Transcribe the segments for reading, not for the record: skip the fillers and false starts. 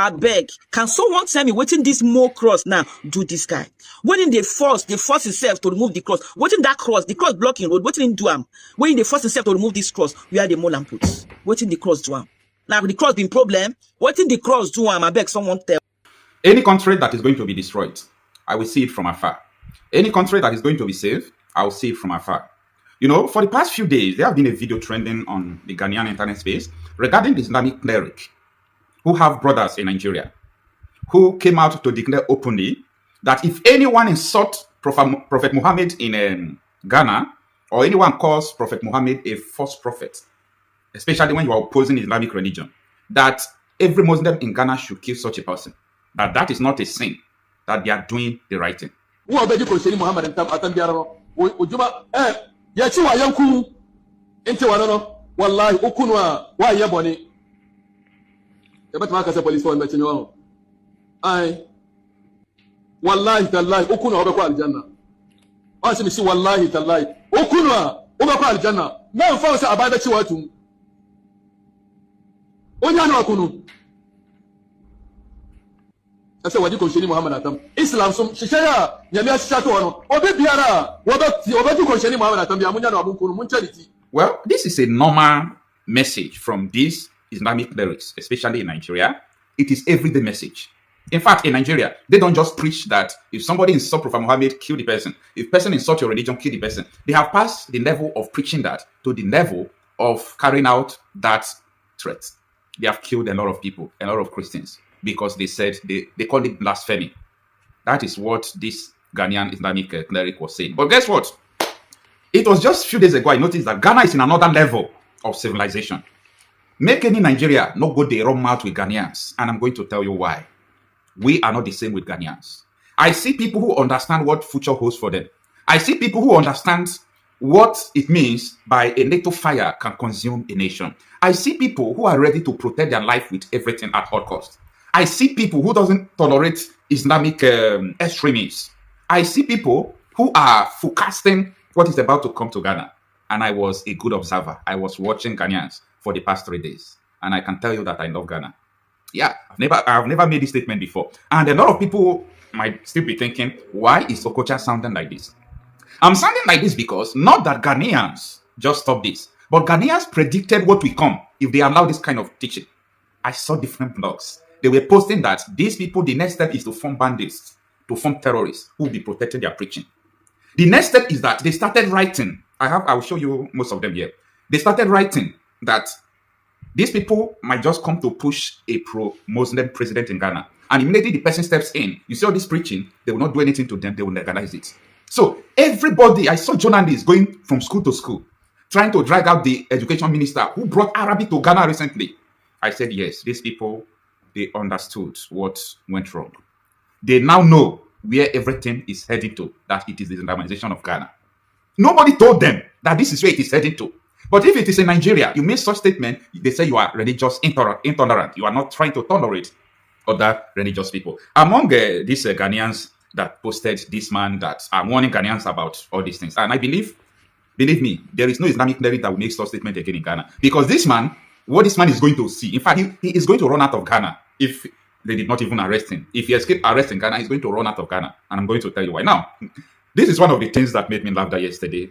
I beg, can someone tell me wetin this more cross now do this guy? When they force himself to remove the cross. Wetin that cross, the cross blocking road, wetin him do am? When they force himself to remove this cross, where the mole and put? Wetin the cross do am? Now the cross been problem. Wetin the cross do am? I beg someone tell. Any country that is going to be destroyed, I will see it from afar. Any country that is going to be saved, I will see it from afar. You know, for the past few days, there have been a video trending on the Ghanaian internet space regarding the Islamic cleric who have brothers in Nigeria, who came out to declare openly that if anyone insults Prophet Muhammad in Ghana, or anyone calls Prophet Muhammad a false prophet, especially when you are opposing Islamic religion, that every Muslim in Ghana should kill such a person. That is not a sin, that they are doing the right thing. Wallahi tallahi ukunu obekwa aljanna. Wasi si wallahi tallahi ukunu obekwa aljanna. Na mfa sa abada ci watu. Onya na ukunu. Asa waji ko shiri Muhammad atam. Islam sum shishaya nyame ashisha to wono. Obi biara obi ko shiri Muhammad atam bia munya na abukunu mun charity. Well, this is a normal message from these Islamic clerics, especially in Nigeria. It is everyday message. In fact, in Nigeria, they don't just preach that if somebody insults Prophet Muhammad, kill the person. If person insults your religion, kill the person. They have passed the level of preaching that to the level of carrying out that threat. They have killed a lot of people, a lot of Christians, because they said they called it blasphemy. That is what this Ghanaian Islamic cleric was saying. But guess what? It was just a few days ago I noticed that Ghana is in another level of civilization. Make any Nigeria not go the wrong mouth with Ghanaians, and I'm going to tell you why. We are not the same with Ghanaians. I see people who understand what future holds for them. I see people who understand what it means by a little fire can consume a nation. I see people who are ready to protect their life with everything at all costs. I see people who doesn't tolerate Islamic extremists. I see people who are forecasting what is about to come to Ghana. And I was a good observer. I was watching Ghanaians for the past 3 days. And I can tell you that I love Ghana. Yeah, I've never made this statement before. And a lot of people might still be thinking, why is Sokoto sounding like this? I'm sounding like this because not that Ghanaians just stop this, but Ghanaians predicted what will come if they allow this kind of teaching. I saw different blogs. They were posting that these people, the next step is to form bandits, to form terrorists who will be protecting their preaching. The next step is that they started writing. I will show you most of them here. They started writing that these people might just come to push a pro-Muslim president in Ghana. And immediately the person steps in. You see all this preaching, they will not do anything to them. They will legalize it. So everybody, I saw journalists going from school to school, trying to drag out the education minister who brought Arabic to Ghana recently. I said, yes, these people, they understood what went wrong. They now know where everything is heading to, that it is the Islamization of Ghana. Nobody told them that this is where it is heading to. But if it is in Nigeria, you make such statement, they say you are religious intolerant. You are not trying to tolerate other religious people. Among these Ghanaians that posted this man that are warning Ghanaians about all these things. And I believe me, there is no Islamic cleric that will make such statement again in Ghana. Because this man, what this man is going to see, in fact, he is going to run out of Ghana if they did not even arrest him. If he escaped arrest in Ghana, he's going to run out of Ghana. And I'm going to tell you why. Now, this is one of the things that made me laugh that yesterday.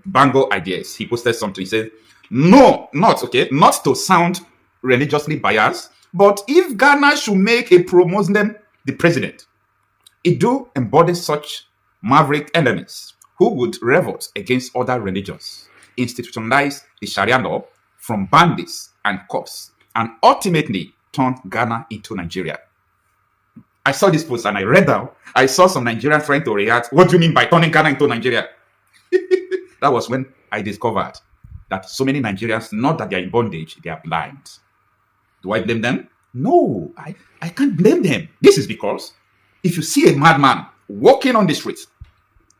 Bango Ideas, he posted something. He said, not to sound religiously biased, but if Ghana should make a pro-Muslim the president, it do embody such maverick elements who would revolt against other religions, institutionalize the Sharia law from bandits and cops, and ultimately turn Ghana into Nigeria. I saw this post and I read out. I saw some Nigerians trying to react. What do you mean by turning Ghana into Nigeria? That was when I discovered that so many Nigerians, not that they are in bondage, they are blind. Do I blame them? No, I can't blame them. This is because if you see a madman walking on the street,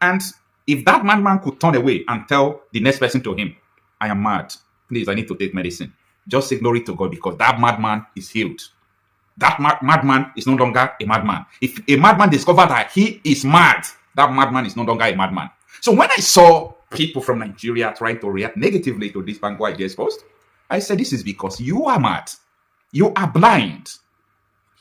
and if that madman could turn away and tell the next person to him, I am mad, please, I need to take medicine. Just say glory to God because that madman is healed. That madman is no longer a madman. If a madman discovers that he is mad, that madman is no longer a madman. So when I saw people from Nigeria trying to react negatively to this Bango Ideas post, I said, this is because you are mad. You are blind.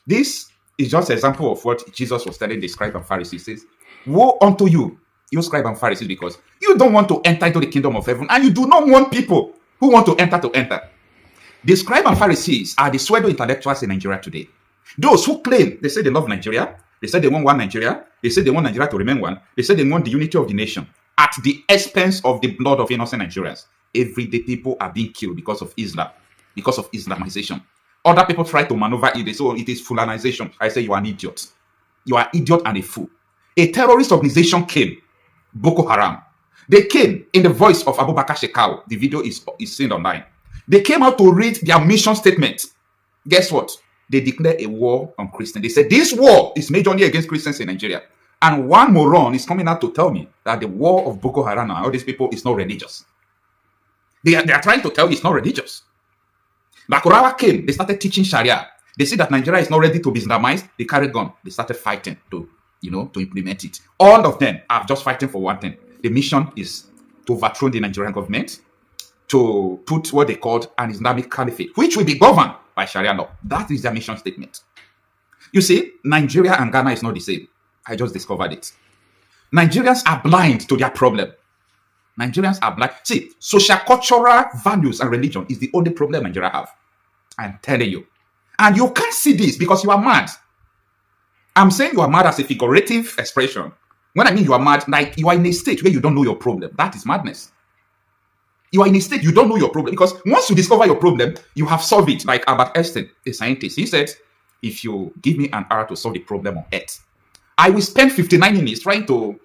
This is just an example of what Jesus was telling the scribes and Pharisees. He says, woe unto you, you scribes and Pharisees, because you don't want to enter into the kingdom of heaven, and you do not want people who want to enter. The scribes and Pharisees are the pseudo intellectuals in Nigeria today. Those who claim, they say they love Nigeria, they say they want one Nigeria, they say they want Nigeria to remain one, they say they want the unity of the nation at the expense of the blood of innocent Nigerians. Everyday people are being killed because of Islam, because of Islamization. Other people try to maneuver it. They say, oh, it is Fulanization. I say, you are an idiot. You are an idiot and a fool. A terrorist organization came, Boko Haram. They came in the voice of Abubakar Shekau. The video is seen online. They came out to read their mission statement. Guess what? They declared a war on Christians. They said, this war is majorly against Christians in Nigeria. And one moron is coming out to tell me that the war of Boko Haram and all these people is not religious. They are trying to tell you it's not religious. Bakurawa came, they started teaching Sharia. They see that Nigeria is not ready to be Islamized. They carried gun. They started fighting to implement it. All of them are just fighting for one thing. The mission is to overthrow the Nigerian government, to put what they called an Islamic Caliphate, which will be governed by Sharia law. That is their mission statement. You see, Nigeria and Ghana is not the same. I just discovered it. Nigerians are blind to their problem. Nigerians are blind. See, social cultural values and religion is the only problem Nigeria have. I'm telling you. And you can't see this because you are mad. I'm saying you are mad as a figurative expression. When I mean you are mad, like you are in a state where you don't know your problem. That is madness. You are in a state you don't know your problem, because once you discover your problem, you have solved it. Like Albert Einstein, a scientist, he said, if you give me an hour to solve the problem on Earth, I will spend 59 minutes trying to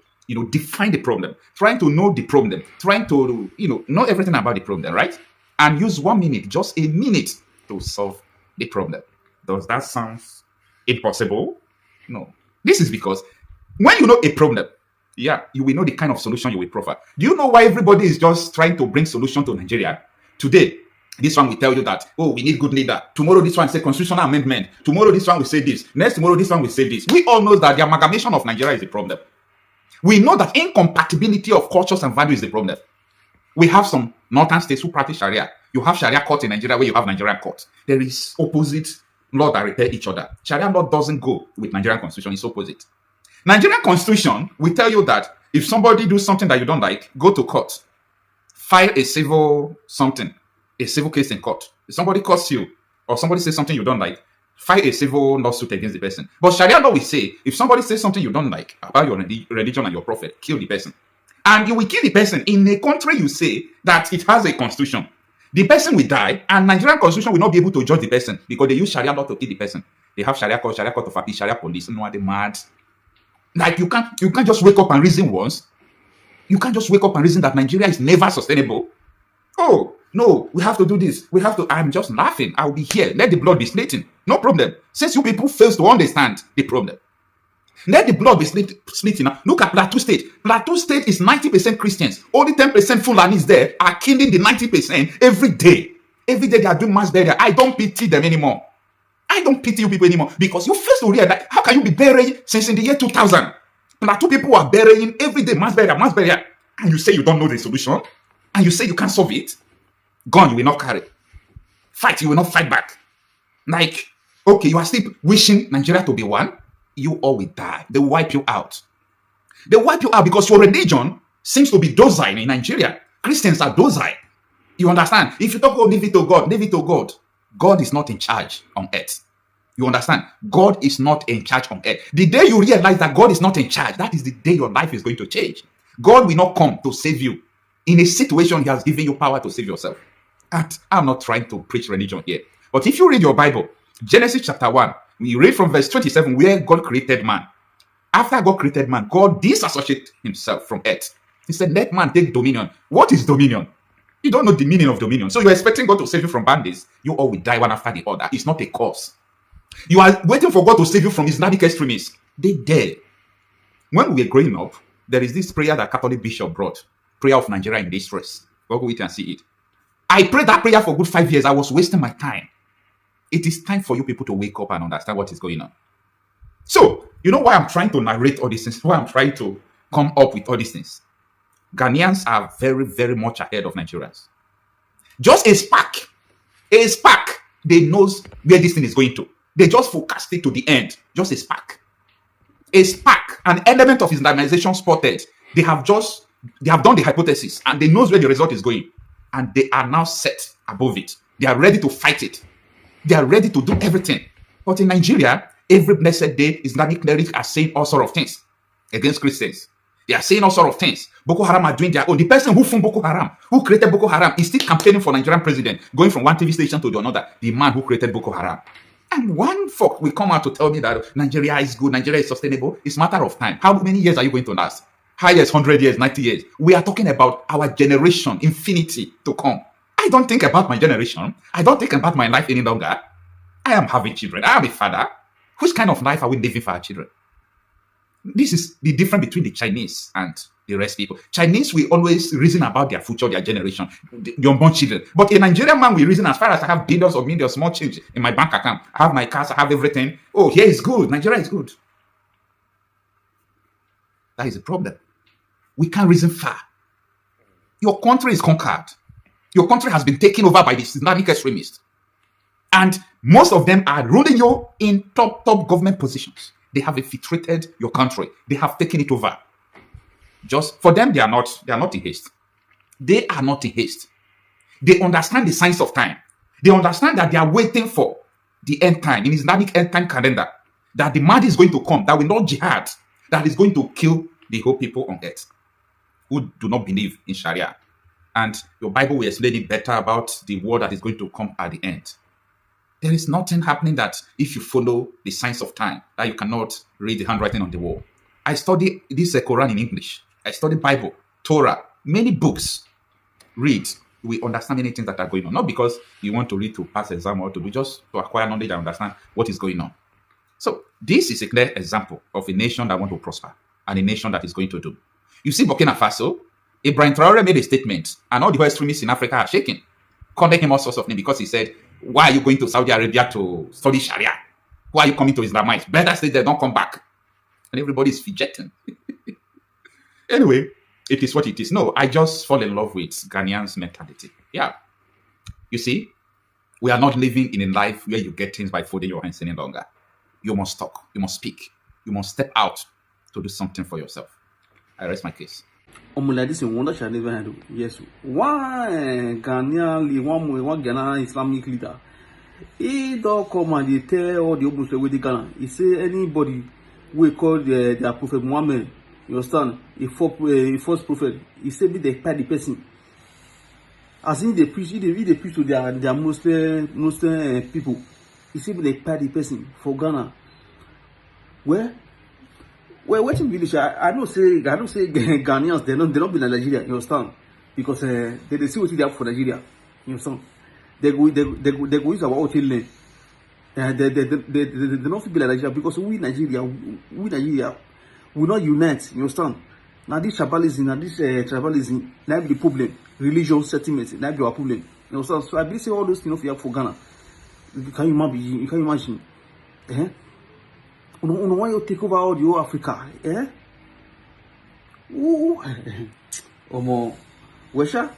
define the problem, trying to know the problem, trying to, know everything about the problem, right? And use 1 minute, just a minute, to solve the problem. Does that sound impossible? No. This is because when you know a problem, you will know the kind of solution you will proffer. Do you know why everybody is just trying to bring solution to Nigeria? Today, this one will tell you that, oh, we need good leader. Tomorrow, this one will say constitutional amendment. Tomorrow, this one will say this. Next tomorrow, this one will say this. We all know that the amalgamation of Nigeria is the problem. We know that incompatibility of cultures and values is the problem. We have some northern states who practice Sharia. You have Sharia courts in Nigeria where you have Nigerian courts. There is opposite law that repair each other. Sharia law doesn't go with Nigerian constitution. It's opposite. Nigerian constitution will tell you that if somebody does something that you don't like, go to court. File a civil case in court. If somebody calls you or somebody says something you don't like, file a civil lawsuit against the person. But Sharia law will say, if somebody says something you don't like about your religion and your prophet, kill the person. And you will kill the person in a country you say that it has a constitution. The person will die, and Nigerian constitution will not be able to judge the person because they use Sharia law to kill the person. They have Sharia court of appeal, Sharia police. No, they're mad. Like you can't just wake up and reason once. You can't just wake up and reason that Nigeria is never sustainable. Oh, no, we have to do this. I'm just laughing. I'll be here. Let the blood be splitting. No problem. Since you people fail to understand the problem. Let the blood be splitting. Now, look at Plateau State. Plateau State is 90% Christians. Only 10% Fulanis there are killing the 90% every day. Every day they are doing mass burial. I don't pity them anymore. I don't pity you people anymore because you first to realize how can you be burying since in the year 2000? Plateau people are burying every day, mass burial, and you say you don't know the solution, and you say you can't solve it. Gun you will not carry. Fight you will not fight back. Like, okay, you are still wishing Nigeria to be one. You all will die. They will wipe you out. They wipe you out because your religion seems to be docile in Nigeria. Christians are docile. You understand? If you talk about leave it to God, leave it to God. God is not in charge on earth. You understand? God is not in charge on earth. The day you realize that God is not in charge, that is the day your life is going to change. God will not come to save you. In a situation, He has given you power to save yourself. And I'm not trying to preach religion here. But if you read your Bible, Genesis chapter 1, we read from verse 27 where God created man. After God created man, God disassociated Himself from earth. He said, let man take dominion. What is dominion? You don't know the meaning of dominion. So you're expecting God to save you from bandits. You all will die one after the other. It's not a cause. You are waiting for God to save you from Islamic extremists. They dead. When we were growing up, there is this prayer that Catholic bishop brought. Prayer of Nigeria in distress. Go with it and see it. I prayed that prayer for good 5 years. I was wasting my time. It is time for you people to wake up and understand what is going on. So, you know why I'm trying to narrate all these things? Why I'm trying to come up with all these things? Ghanaians are very, very much ahead of Nigerians. Just a spark, they knows where this thing is going to. They just forecast it to the end, just a spark. A spark, an element of Islamization spotted. They have done the hypothesis and they knows where the result is going. And they are now set above it. They are ready to fight it. They are ready to do everything. But in Nigeria, every blessed day, Islamic clerics are saying all sorts of things against Christians. They are saying all sorts of things. Boko Haram are doing their own. The person who formed Boko Haram, who created Boko Haram, is still campaigning for Nigerian president, going from one TV station to another. The man who created Boko Haram. And one folk will come out to tell me that Nigeria is good, Nigeria is sustainable. It's a matter of time. How many years are you going to last? High years, 100 years, 90 years. We are talking about our generation, infinity to come. I don't think about my generation. I don't think about my life any longer. I am having children. I am a father. Which kind of life are we living for our children? This is the difference between the Chinese and the rest people. Chinese will always reason about their future, their generation, the unborn children. But a Nigerian man will reason as far as I have billions of millions, small change in my bank account. I have my cars, I have everything. Oh, here is good. Nigeria is good. That is the problem. We can't reason far. Your country is conquered. Your country has been taken over by the Islamic extremists. And most of them are ruling you in top government positions. They have infiltrated your country. They have taken it over. Just for them, they are not in haste. They are not in haste. They understand the signs of time. They understand that they are waiting for the end time, in Islamic end time calendar, that the Mahdi is going to come, that will not jihad, that is going to kill the whole people on earth who do not believe in Sharia. And your Bible will explain it better about the war that is going to come at the end. There is nothing happening that if you follow the signs of time, that you cannot read the handwriting on the wall. I study this Quran in English. I study Bible, Torah, many books. Read. We understand many things that are going on. Not because you want to read to pass exam or to do, just to acquire knowledge and understand what is going on. So this is a clear example of a nation that wants to prosper and a nation that is going to do. You see Burkina Faso, Ibrahim Traore made a statement and all the extremists in Africa are shaking, calling him all sorts of names because he said, why are you going to Saudi Arabia to study Sharia? Why are you coming to Islamize? Better stay there, don't come back. And everybody is fidgeting. Anyway, it is what it is. No, I just fall in love with Ghanaians' mentality. Yeah. You see, we are not living in a life where you get things by folding your hands any longer. You must talk. You must speak. You must step out to do something for yourself. I rest my case. Like this, wonder shall never handle. Yes, one Ghana Islamic leader. He don't come and they tell all the Muslims with the Ghana. He say anybody we call their Prophet Muhammad, you understand? A false prophet. He say be they pay the person. As in they preach to their Muslim people. He say be they pay the person for Ghana. Well, watching village, I don't say Ghanaians, they don't be in Nigeria, you understand? Because they see what they have for Nigeria, you understand? They go use our hotel lane. They don't be like Nigeria because we Nigeria, we not unite, you understand? Now this tribalism, now be the problem. Religion settlement, now be our problem, you understand? So I believe say all those things we have for Ghana. Can you imagine? Why you take over all the whole Africa? Omo, Wesha?